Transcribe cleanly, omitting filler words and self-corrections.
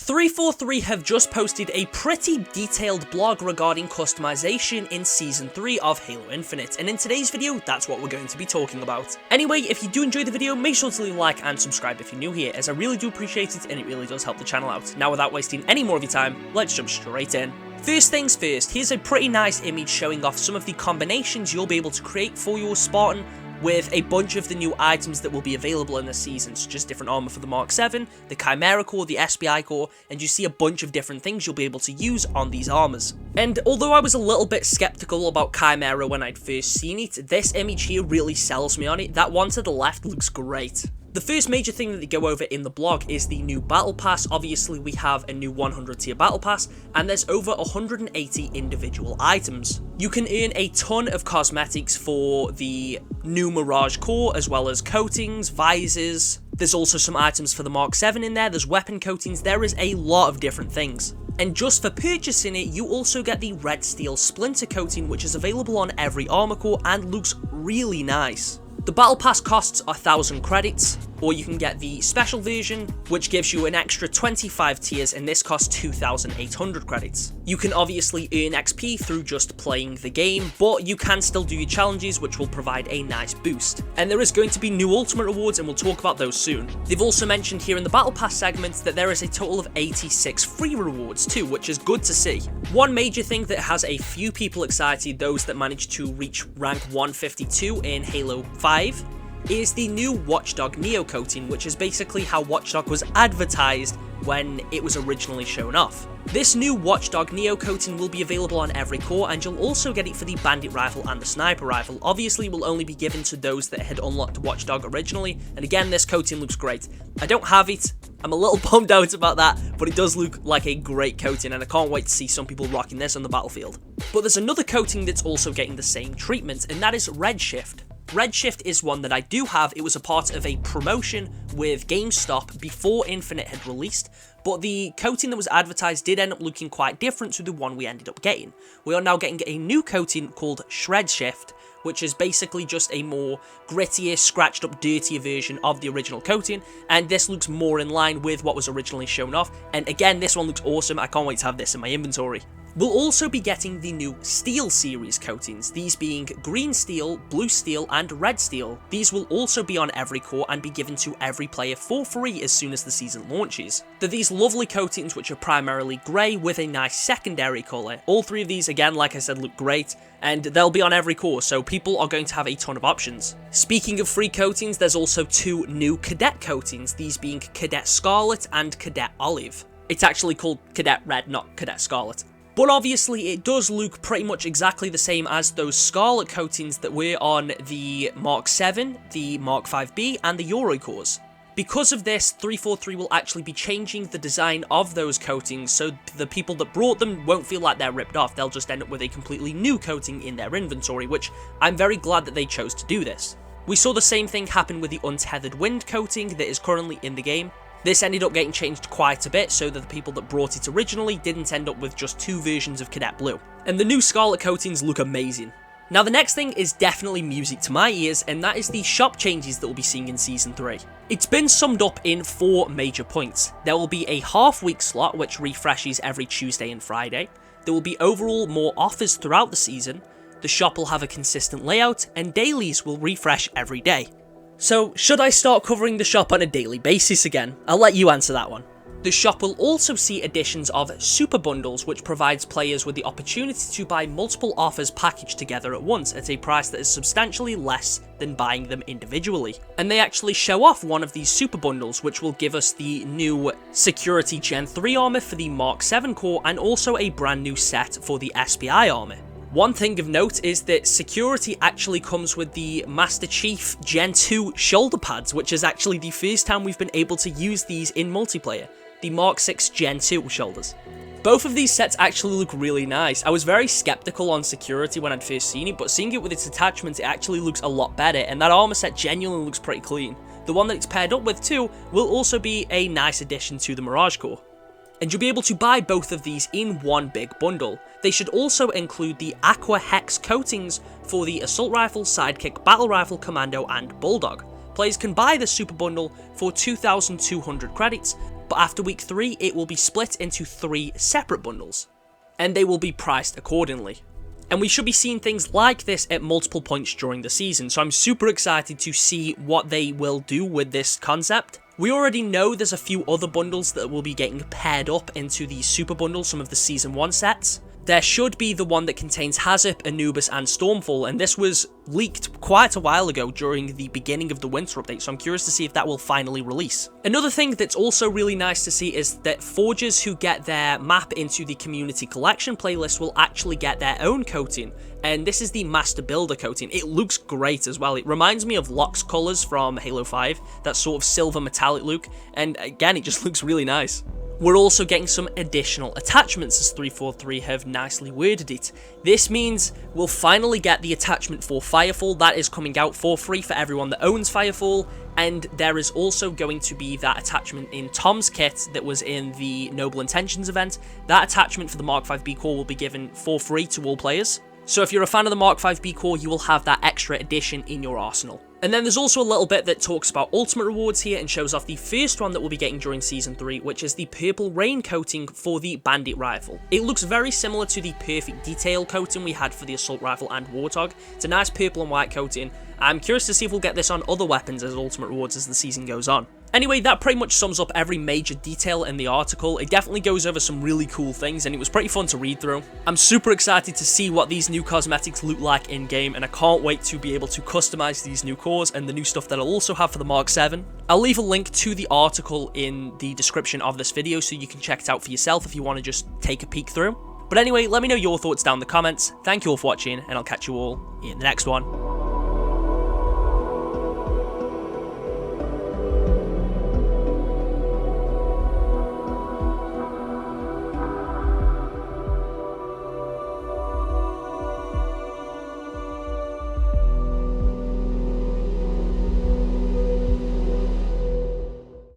343 have just posted a pretty detailed blog regarding customization in Season 3 of Halo Infinite, and in today's video, that's what we're going to be talking about. Anyway, if you do enjoy the video, make sure to leave a like and subscribe if you're new here, as I really do appreciate it and it really does help the channel out. Now, without wasting any more of your time, let's jump straight in. First things first, here's a pretty nice image showing off some of the combinations you'll be able to create for your Spartan with a bunch of the new items that will be available in this season, such as different armor for the Mark 7, the Chimera core, the SPI core, and you see a bunch of different things you'll be able to use on these armors. And although I was a little bit skeptical about Chimera when I'd first seen it, this image here really sells me on it. That one to the left looks great. The first major thing that they go over in the blog is the new battle pass. Obviously we have a new 100 tier battle pass, and there's over 180 individual items. You can earn a ton of cosmetics for the new Mirage core, as well as coatings, visors. There's also some items for the Mark 7 in there, there's weapon coatings, there is a lot of different things. And just for purchasing it, you also get the red steel splinter coating, which is available on every armor core and looks really nice. The battle pass costs 1,000 credits, or you can get the special version, which gives you an extra 25 tiers, and this costs 2,800 credits. You can obviously earn XP through just playing the game, but you can still do your challenges, which will provide a nice boost. And there is going to be new ultimate rewards, and we'll talk about those soon. They've also mentioned here in the battle pass segment that there is a total of 86 free rewards too, which is good to see. One major thing that has a few people excited, those that managed to reach rank 152 in Halo 5, is the new Watchdog Neo coating, which is basically how Watchdog was advertised when it was originally shown off. This new Watchdog Neo coating will be available on every core, and you'll also get it for the Bandit Rifle and the Sniper Rifle. Obviously, it will only be given to those that had unlocked Watchdog originally, and again, this coating looks great. I don't have it, I'm a little bummed out about that, but it does look like a great coating, and I can't wait to see some people rocking this on the battlefield. But there's another coating that's also getting the same treatment, and that is Redshift. Redshift is one that I do have. It was a part of a promotion with GameStop before Infinite had released, but the coating that was advertised did end up looking quite different to the one we ended up getting. We are now getting a new coating called Shredshift, which is basically just a more grittier, scratched up, dirtier version of the original coating, and this looks more in line with what was originally shown off, and again, this one looks awesome. I can't wait to have this in my inventory. We'll also be getting the new Steel series coatings, these being Green Steel, Blue Steel, and Red Steel. These will also be on every core and be given to every player for free as soon as the season launches. They're these lovely coatings which are primarily grey with a nice secondary colour. All three of these, again, like I said, look great, and they'll be on every core, so people are going to have a ton of options. Speaking of free coatings, there's also two new Cadet coatings, these being Cadet Scarlet and Cadet Olive. It's actually called Cadet Red, not Cadet Scarlet. But obviously it does look pretty much exactly the same as those Scarlet coatings that were on the Mark 7, the Mark 5B, and the Euro cores. Because of this, 343 will actually be changing the design of those coatings, so the people that brought them won't feel like they're ripped off. They'll just end up with a completely new coating in their inventory, which I'm very glad that they chose to do this. We saw the same thing happen with the Untethered Wind coating that is currently in the game. This ended up getting changed quite a bit so that the people that brought it originally didn't end up with just two versions of Cadet Blue. And the new Scarlet coatings look amazing. Now the next thing is definitely music to my ears, and that is the shop changes that we'll be seeing in Season 3. It's been summed up in 4 major points. There will be a half-week slot which refreshes every Tuesday and Friday. There will be overall more offers throughout the season. The shop will have a consistent layout, and dailies will refresh every day. So, should I start covering the shop on a daily basis again? I'll let you answer that one. The shop will also see additions of Super Bundles, which provides players with the opportunity to buy multiple offers packaged together at once at a price that is substantially less than buying them individually. And they actually show off one of these Super Bundles, which will give us the new Security Gen 3 armor for the Mark 7 core, and also a brand new set for the SPI armor. One thing of note is that Security actually comes with the Master Chief Gen 2 shoulder pads, which is actually the first time we've been able to use these in multiplayer, the Mark 6 Gen 2 shoulders. Both of these sets actually look really nice. I was very skeptical on Security when I'd first seen it, but seeing it with its attachments, it actually looks a lot better, and that armor set genuinely looks pretty clean. The one that it's paired up with too will also be a nice addition to the Mirage core. And you'll be able to buy both of these in one big bundle. They should also include the Aqua Hex coatings for the Assault Rifle, Sidekick, Battle Rifle, Commando, and Bulldog. Players can buy the Super Bundle for 2,200 credits, but after week 3, it will be split into 3 separate bundles, and they will be priced accordingly. And we should be seeing things like this at multiple points during the season, so I'm super excited to see what they will do with this concept. We already know there's a few other bundles that will be getting paired up into the super bundle, some of the Season 1 sets. There should be the one that contains Hazip, Anubis, and Stormfall, and this was leaked quite a while ago during the beginning of the winter update, so I'm curious to see if that will finally release. Another thing that's also really nice to see is that forgers who get their map into the community collection playlist will actually get their own coating, and this is the Master Builder coating. It looks great as well. It reminds me of Locke's colors from Halo 5, that sort of silver metallic look, and again, it just looks really nice. We're also getting some additional attachments, as 343 have nicely worded it. This means we'll finally get the attachment for Firefall. That is coming out for free for everyone that owns Firefall, and there is also going to be that attachment in Tom's kit that was in the Noble Intentions event. That attachment for the Mark 5B core will be given for free to all players. So if you're a fan of the Mark 5B core, you will have that extra edition in your arsenal. And then there's also a little bit that talks about ultimate rewards here and shows off the first one that we'll be getting during Season 3, which is the Purple Rain coating for the Bandit Rifle. It looks very similar to the Perfect Detail coating we had for the Assault Rifle and Warthog. It's a nice purple and white coating. I'm curious to see if we'll get this on other weapons as ultimate rewards as the season goes on. Anyway, that pretty much sums up every major detail in the article. It definitely goes over some really cool things, and it was pretty fun to read through. I'm super excited to see what these new cosmetics look like in-game, and I can't wait to be able to customize these new cores and the new stuff that I'll also have for the Mark 7. I'll leave a link to the article in the description of this video so you can check it out for yourself if you want to just take a peek through. But anyway, let me know your thoughts down in the comments. Thank you all for watching, and I'll catch you all in the next one.